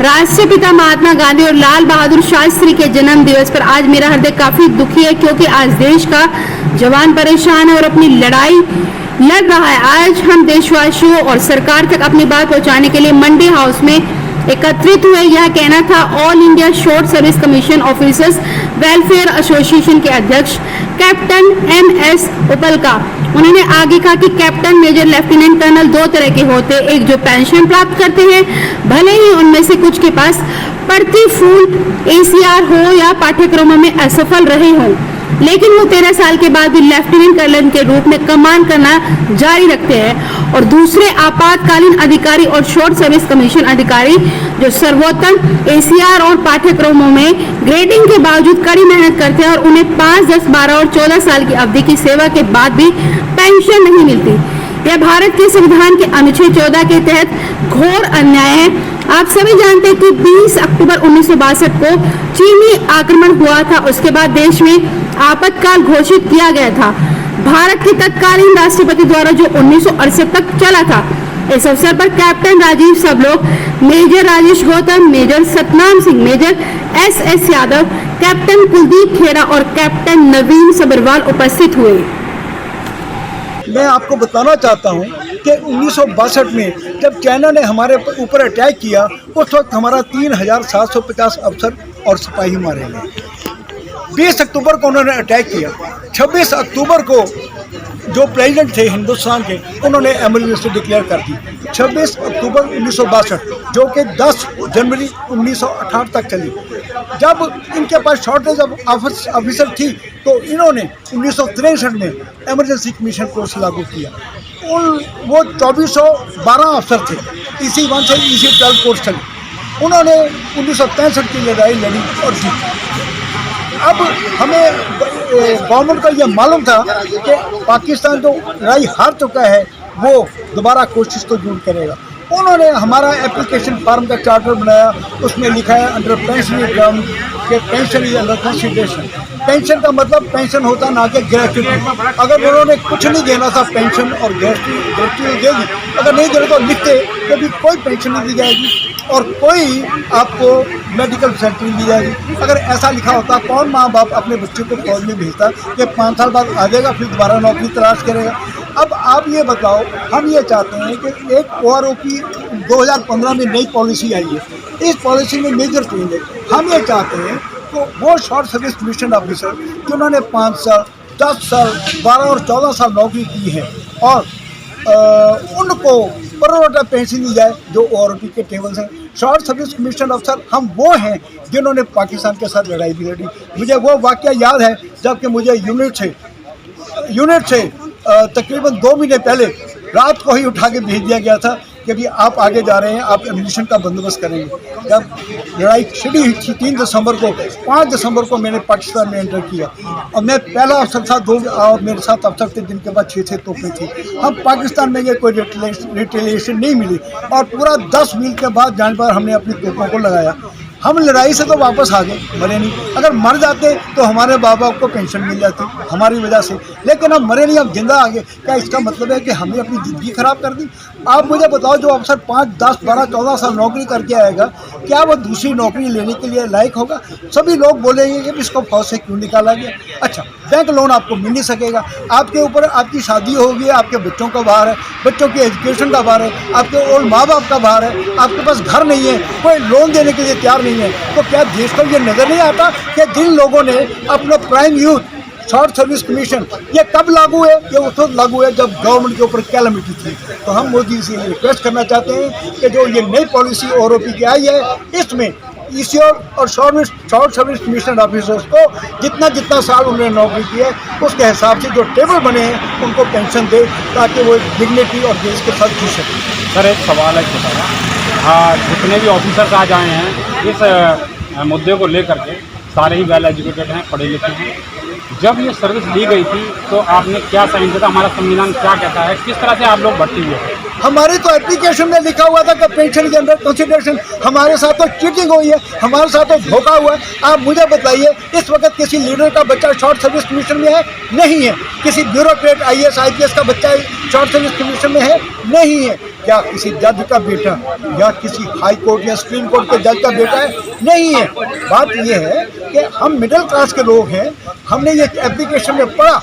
राष्ट्रपिता महात्मा गांधी और लाल बहादुर शास्त्री के जन्म दिवस पर आज मेरा हृदय काफी दुखी है, क्योंकि आज देश का जवान परेशान है और अपनी लड़ाई लड़ रहा है। आज हम देशवासियों और सरकार तक अपनी बात पहुंचाने के लिए मंडी हाउस में एकत्रित हुए। यह कहना था all India short service commission officers welfare association के अध्यक्ष कैप्टन MS उपल का। उन्होंने आगे कहा कि कैप्टन, मेजर, लेफ्टिनेंट कर्नल दो तरह के होते, एक जो पेंशन प्राप्त करते हैं, भले ही उनमें से कुछ के पास पड़ती फूल ACR हो या पाठ्यक्रमों में असफल रहे हों, लेकिन वो 13 साल के बाद भी लेफ्टिनेंट कर्नल के रूप में कमान करना जारी रखते हैं। और दूसरे आपातकालीन अधिकारी और शॉर्ट सर्विस कमीशन अधिकारी जो सर्वोत्तम ACR और पाठ्यक्रमों में ग्रेडिंग के बावजूद कड़ी मेहनत करते हैं और उन्हें 5, 10, 12 और 14 साल की अवधि की सेवा के बाद भी पेंशन नहीं मिलती। यह भारत के संविधान के अनुच्छेद 14 के तहत घोर अन्याय है। आप सभी जानते हैं कि 20 अक्टूबर 1962 को चीनी आक्रमण हुआ था। उसके बाद देश में आपातकाल घोषित किया गया था भारत के तत्कालीन राष्ट्रपति द्वारा, जो 1968 तक चला था। इस अवसर पर captain Rajiv Sablok, major Rajesh Gautam, major Satnam Singh, major SS Yadav, captain Kuldeep Khera और कैप्टन नवीन सबरवाल उपस्थित हुए। मैं आपको बताना चाहता हूं कि 1962 में जब चाइना ने हमारे ऊपर अटैक किया, उस वक्त हमारा 3750 अफसर और सिपाही मारे गए। 20 अक्टूबर को उन्होंने अटैक किया। 26 अक्टूबर को जो प्रेसिडेंट थे हिंदुस्तान के, उन्होंने एमरजेंसी डिक्लेयर कर दी। 26 अक्टूबर 1962 जो कि 10 जनवरी 1968 तक चली। जब इनके पास शॉर्टेज ऑफ ऑफिसर थी तो इन्होंने 1963 में एमरजेंसी कमीशन कोर्स लागू किया। वो 2412 अफसर थे, EC1 से EC12 कोर्स चले। उन्होंने 1963 की लड़ाई लड़ी और जीती। अब हमें गवर्नमेंट को यह मालूम था कि पाकिस्तान जो लड़ाई हार चुका है वो दोबारा कोशिश तो जरूर करेगा। उन्होंने हमारा एप्लीकेशन फार्म का चार्टर बनाया, उसमें लिखा है अंडर पेंशन टर्म के pension is under consideration. Pension का मतलब पेंशन होता ना कि ग्रेच्युटी। अगर उन्होंने कुछ नहीं देना था पेंशन और ग्रेच्युटी देगी, अगर नहीं देना तो लिखते कि भी कोई पेंशन नहीं दी जाएगी और कोई आपको मेडिकल फैसिलिटी दी जाएगी। अगर ऐसा लिखा होता, कौन माँ बाप अपने बच्चे को फौज में भेजता कि 5 साल बाद आ जाएगा फिर दोबारा नौकरी तलाश करेगा। अब आप ये बताओ, हम ये चाहते हैं कि एक OROP 2015 में नई पॉलिसी आई है, इस पॉलिसी में मेजर चेंज है। हम ये चाहते हैं तो वो शॉर्ट सर्विस कमीशन ऑफिसर जिन्होंने 5 साल, 10 साल, 12 और 14 साल नौकरी की है और उनको प्रोरेटा पेंशन दी जाए जो OROP के टेबल्स हैं। शॉर्ट सर्विस कमीशन अफसर हम वो हैं जिन्होंने पाकिस्तान के साथ लड़ाई भी लड़ी। मुझे वो वाकया याद है जबकि मुझे यूनिट से तकरीबन 2 महीने पहले रात को ही उठा के भेज दिया गया था कि भी आप आगे जा रहे हैं, आप एम्यूनिशन का बंदोबस्त करेंगे। जब लड़ाई छिड़ी हुई थी 3 दिसंबर को, 5 दिसंबर को मैंने पाकिस्तान में एंटर किया और मैं पहला अफसर था, 2 और मेरे साथ अफसर थे जिनके पास 6 तोपें थी। हम पाकिस्तान में ये कोई रिटेलिएशन नहीं मिली और पूरा 10 मील के बाद जाने पर हमने अपनी तोपों को लगाया। हम लड़ाई से तो वापस आ गए, मरे नहीं। अगर मर जाते तो हमारे बाप बाप को पेंशन मिल जाती हमारी वजह से, लेकिन हम मरे नहीं, हम जिंदा आ गए। क्या इसका मतलब है कि हमने अपनी ज़िंदगी ख़राब कर दी? आप मुझे बताओ, जो अफसर 5, 10, 12, 14 साल नौकरी करके आएगा, क्या वो दूसरी नौकरी लेने के लिए लायक होगा? सभी लोग बोलेंगे कि इसको फौज से क्यों निकाला गया। अच्छा, बैंक लोन आपको मिल नहीं सकेगा, आपके ऊपर आपकी शादी होगी, आपके बच्चों का भार है, बच्चों की एजुकेशन का भार है, आपके ओल्ड माँ बाप का भार है, आपके पास घर नहीं है, कोई लोन देने के लिए तैयार नहीं है। तो क्या देश को ये नज़र नहीं आता कि जिन लोगों ने अपना prime youth short service commission ये कब लागू है? ये उस वक्त लागू है जब गवर्नमेंट के ऊपर कैलमिटी थी। तो हम मोदी से रिक्वेस्ट करना चाहते हैं कि जो ये नई पॉलिसी OROP की आई है, इसमें EC और शॉर्ट सर्विस कमीशन ऑफिसर्स को जितना साल उन्होंने नौकरी की है उसके हिसाब से जो टेबल बने हैं उनको पेंशन दे, ताकि वो डिग्निटी और देश के साथ जी सकें। सर, एक सवाल है छोटा। जितने भी ऑफिसर्स आज आए हैं इस मुद्दे को लेकर के, सारे ही वेल एजुकेटेड हैं, पढ़े लिखे हैं। जब ये सर्विस ली गई थी तो आपने क्या साइन किया था? हमारा संविधान क्या कहता है? किस तरह से आप लोग भर्ती हुए? हमारे तो एप्लीकेशन में लिखा हुआ था कि पेंशन के अंदर कंसिडरेशन। हमारे साथ तो चीटिंग हुई है, हमारे साथ तो धोखा हुआ है। आप मुझे बताइए, इस वक्त किसी लीडर का बच्चा शॉर्ट सर्विस कमीशन में है? नहीं है। किसी ब्यूरोक्रेट IAS IPS का बच्चा शॉर्ट सर्विस कमीशन में है? नहीं है। क्या किसी जज का बेटा या किसी हाई कोर्ट या सुप्रीम कोर्ट के जज का बेटा है? नहीं है। बात यह है कि हम मिडिल क्लास के लोग हैं, हमने ये एप्लीकेशन में पढ़ा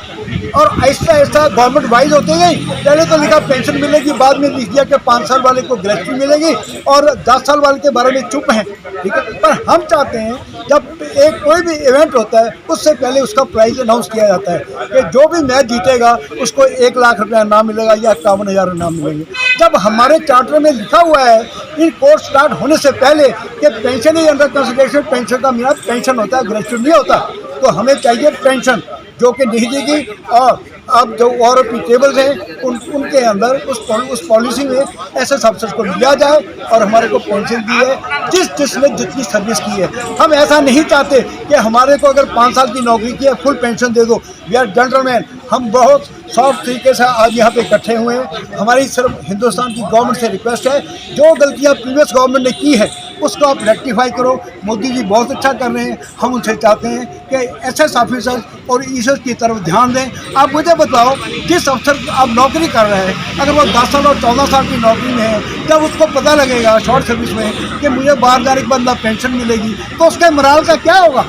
और ऐसा ऐसा गवर्नमेंट वाइज होते गई। पहले तो लिखा पेंशन मिलेगी, बाद में लिख दिया कि 5 साल वाले को ग्रेच्युटी मिलेगी और 10 साल वाले के बारे में चुप हैं, ठीक है। पर हम चाहते हैं जब एक कोई भी इवेंट होता है उससे पहले उसका प्राइज अनाउंस किया जाता है कि जो भी मैच जीतेगा उसको 1 लाख रुपया इनाम मिलेगा या 51,000 इनाम मिलेंगे। जब हमारे चार्टर में लिखा हुआ है इन कोर्स स्टार्ट होने से पहले कि पेंशन ही अंडर कंसिडरेशन, पेंशन का मीना पेंशन होता है, ग्रेच्युटी नहीं होता, तो हमें चाहिए पेंशन जो कि नहीं देगी। और अब जो ORP टेबल्स हैं उनके अंदर उस पॉलिसी में ऐसे अफसर को लिया जाए और हमारे को पेंशन दी है जिसने जितनी सर्विस की है। हम ऐसा नहीं चाहते कि हमारे को अगर 5 साल की नौकरी की है फुल पेंशन दे दो। वी आर जेंटलमैन, हम बहुत सॉफ्ट तरीके से आज यहाँ पे इकट्ठे हुए हैं। हमारी सिर्फ हिंदुस्तान की गवर्नमेंट से रिक्वेस्ट है, जो गलतियाँ प्रीवियस गवर्नमेंट ने की है उसको आप रेक्टिफाई करो। मोदी जी बहुत अच्छा कर रहे हैं, हम उनसे चाहते हैं कि SS ऑफिसर और ईसर की तरफ ध्यान दें। आप मुझे बताओ, जिस अफसर आप नौकरी कर रहे हैं अगर वो 10 साल और 14 साल की नौकरी में है, जब उसको पता लगेगा शॉर्ट सर्विस में कि मुझे बाहर जाने के बाद ना पेंशन मिलेगी तो उसके मोराल का क्या होगा?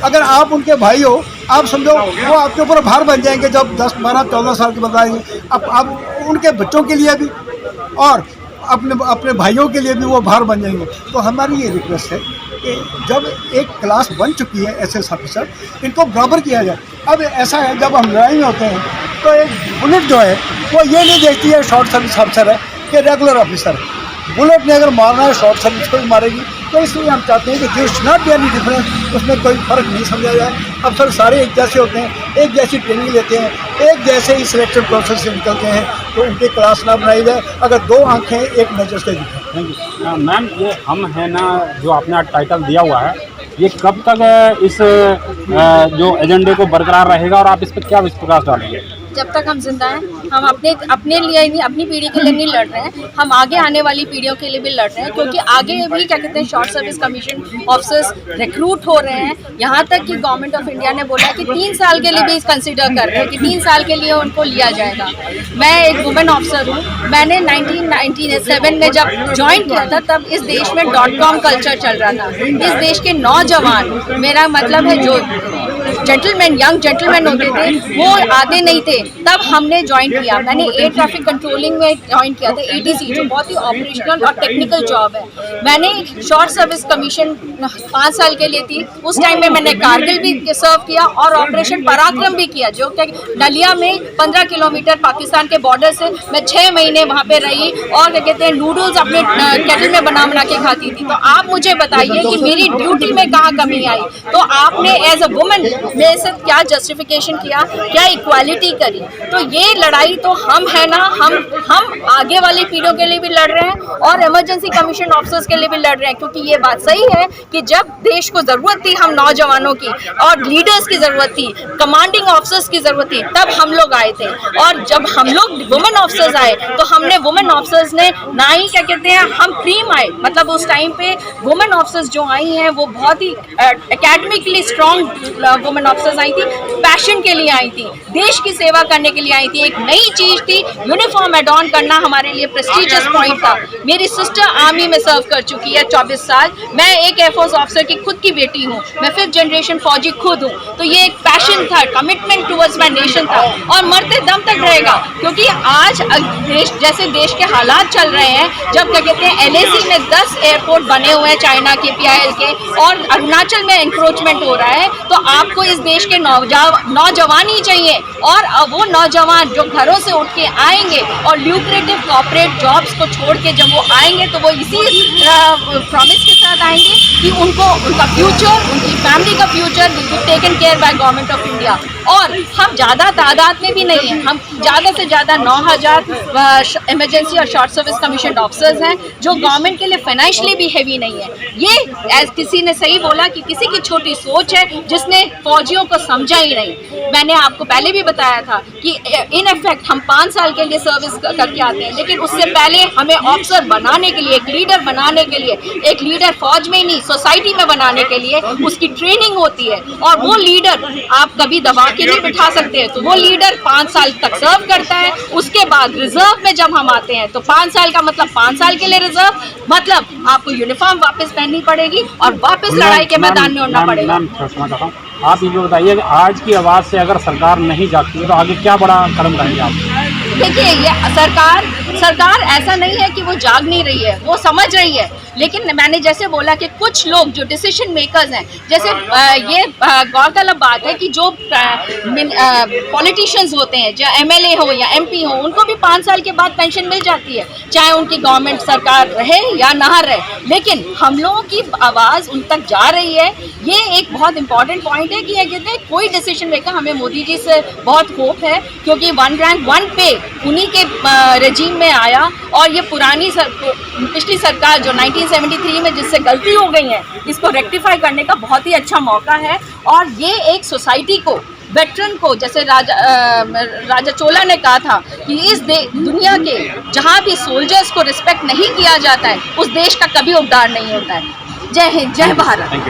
अगर आप उनके भाई हो, आप समझो वो आपके ऊपर भार बन जाएंगे जब 10, 12, 14 साल के बताएंगे। अब उनके बच्चों के लिए भी और अपने भाइयों के लिए भी वो भार बन जाएंगे। तो हमारी ये रिक्वेस्ट है कि जब एक क्लास बन चुकी है SS ऑफिसर, इनको बराबर किया जाए। अब ऐसा है जब हम लड़ाई में होते हैं तो एक बुलेट जो है वो ये नहीं देखती है शॉर्ट सर्विस ऑफिसर है कि रेगुलर ऑफिसर है। बुलेट ने अगर मारना है शॉर्ट सर्विस को भी मारेगी। तो इसलिए हम चाहते हैं कि there should not be any difference, उसमें कोई फ़र्क नहीं समझा जाए। अफसर सारे एक जैसे होते हैं, एक जैसी ट्रेनिंग लेते हैं, एक जैसे ही सिलेक्शन प्रोसेस से निकलते हैं, तो उनकी क्लास ना बनाई जाए। अगर 2 आँखें एक नज़र से दिखें। Thank you ma'am. ये हम है ना जो आपने टाइटल दिया हुआ है, ये कब तक इस जो एजेंडे को बरकरार रहेगा और आप इस पर क्या विश्वास डालेंगे? जब तक हम जिंदा हैं, हम अपने लिए नहीं, अपनी पीढ़ी के लिए नहीं लड़ रहे हैं, हम आगे आने वाली पीढ़ियों के लिए भी लड़ रहे हैं। क्योंकि आगे भी क्या कहते हैं, short service commission officers recruit हो रहे हैं। यहाँ तक कि गवर्नमेंट ऑफ इंडिया ने बोला कि 3 साल के लिए भी कंसिडर कर रहे हैं कि 3 साल के लिए उनको लिया जाएगा। मैं एक वुमेन ऑफिसर हूँ। मैंने 1997 में जब ज्वाइन किया था तब इस देश में .com कल्चर चल रहा था। इस देश के नौजवान, मेरा मतलब है जो जेंटलमैन, यंग जेंटलमैन होते थे, वो आते नहीं थे। तब हमने ज्वाइन किया। मैंने एयर ट्रैफिक कंट्रोलिंग में ज्वाइन किया था, ATC, जो बहुत ही ऑपरेशनल और टेक्निकल जॉब है। मैंने शॉर्ट सर्विस कमीशन 5 साल के लिए थी। उस टाइम में मैंने कारगिल भी सर्व किया और ऑपरेशन पराक्रम भी किया, जो कि नलिया में 15 किलोमीटर पाकिस्तान के बॉर्डर से मैं 6 महीने वहाँ पे रही और क्या कहते हैं नूडल्स अपने केटल में बना के खाती थी। तो आप मुझे बताइए कि मेरी ड्यूटी में कहाँ कमी आई? तो आपने एज अ वुमेन मेरे से क्या जस्टिफिकेशन किया, क्या इक्वालिटी करी? तो ये लड़ाई तो हम है ना, हम आगे वाली पीढ़ियों के लिए भी लड़ रहे हैं और इमरजेंसी कमीशन ऑफिसर्स के लिए भी लड़ रहे हैं। क्योंकि ये बात सही है कि जब देश को ज़रूरत थी हम नौजवानों की और लीडर्स की ज़रूरत थी, कमांडिंग ऑफिसर्स की ज़रूरत थी, तब हम लोग आए थे। और जब हम लोग वुमेन ऑफिसर्स आए तो हमने वुमेन ऑफिसर्स ने ना ही क्या कहते हैं हम क्रीम आए, मतलब उस टाइम पे वुमेन ऑफिसर्स जो आई हैं वो बहुत ही एकेडमिकली स्ट्रॉन्ग वुमेन ऑफिसर्स आई थी, पैशन के लिए आई थी, देश की सेवा करने के लिए आई थी। एक नई चीज थी, यूनिफॉर्म एडॉन करना हमारे लिए प्रेस्टिजियस पॉइंट था। मेरी सिस्टर आर्मी में सर्व कर चुकी है 24 साल। मैं एक एयरफोर्स ऑफिसर की खुद की बेटी हूँ, मैं 5th जनरेशन फौजी खुद हूँ। तो ये एक पैशन था, कमिटमेंट टुवर्ड्स माय नेशन था और मरते दम तक रहेगा। क्योंकि आज जैसे देश के हालात चल रहे हैं, जब क्या कहते हैं LAC में 10 एयरपोर्ट बने हुए हैं चाइना के, PIL के, और अरुणाचल में इंक्रोचमेंट हो रहा है, तो आपको इस देश के नौजवान ही चाहिए। और वो नौजवान जो घरों से उठ के आएंगे और ल्यूक्रेटिव कॉर्पोरेट जॉब्स को छोड़ के जब वो आएंगे तो वो इसी प्रॉमिस के साथ आएंगे कि उनका फ्यूचर, उनकी फैमिली का future will be taken care by government of India. और हम ज़्यादा तादाद में भी नहीं हैं, हम ज़्यादा से ज़्यादा 9,000 इमरजेंसी और शॉर्ट सर्विस कमीशन ऑफिसर्स हैं जो गवर्नमेंट के लिए फाइनेंशियली भी हैवी नहीं है। ये एज किसी ने सही बोला कि किसी की छोटी सोच है जिसने फौजियों को समझा ही नहीं। मैंने आपको पहले भी बताया था कि इन इफेक्ट हम 5 साल के लिए सर्विस करके आते हैं, लेकिन उससे पहले हमें ऑफिसर बनाने के लिए, एक लीडर बनाने के लिए, एक लीडर फौज में नहीं सोसाइटी में बनाने के लिए उसकी ट्रेनिंग होती है। और वो लीडर आप कभी दबा के नहीं बिठा सकते हैं। तो वो लीडर 5 साल तक सर्व करता है, उसके बाद रिजर्व में जब हम आते हैं तो 5 साल का मतलब 5 साल के लिए रिजर्व, मतलब आपको यूनिफॉर्म वापस पहननी पड़ेगी और वापस लड़ाई के मैदान में उड़ना पड़ेगा। आप ये बताइए कि आज की आवाज़ से अगर सरकार नहीं जागती तो आगे क्या बड़ा कदम उठाएंगे आप? देखिए, ये सरकार ऐसा नहीं है कि वो जाग नहीं रही है, वो समझ रही है। लेकिन मैंने जैसे बोला कि कुछ लोग जो डिसीजन मेकर्स हैं, जैसे ये गौरतलब बात है कि जो पॉलिटिशियंस होते हैं, जो एमएलए हो या एमपी हो, उनको भी 5 साल के बाद पेंशन मिल जाती है, चाहे उनकी गवर्नमेंट सरकार रहे या ना रहे। लेकिन हम लोगों की आवाज़ उन तक जा रही है। ये एक बहुत इंपॉर्टेंट पॉइंट है कि ये कहते हैं कोई डिसीजन मेकर, हमें मोदी जी से बहुत होप है क्योंकि 1 रैंक 1 पे उन्हीं के रेजीम में आया। और ये पिछली सरकार जो 1973 में जिससे गलती हो गई है, इसको रेक्टिफाई करने का बहुत ही अच्छा मौका है। और ये एक सोसाइटी को, वेटरन को, जैसे राजा चोला ने कहा था कि इस दुनिया के जहाँ भी सोल्जर्स को रिस्पेक्ट नहीं किया जाता है, उस देश का कभी उद्धार नहीं होता है। जय हिंद, जय भारत।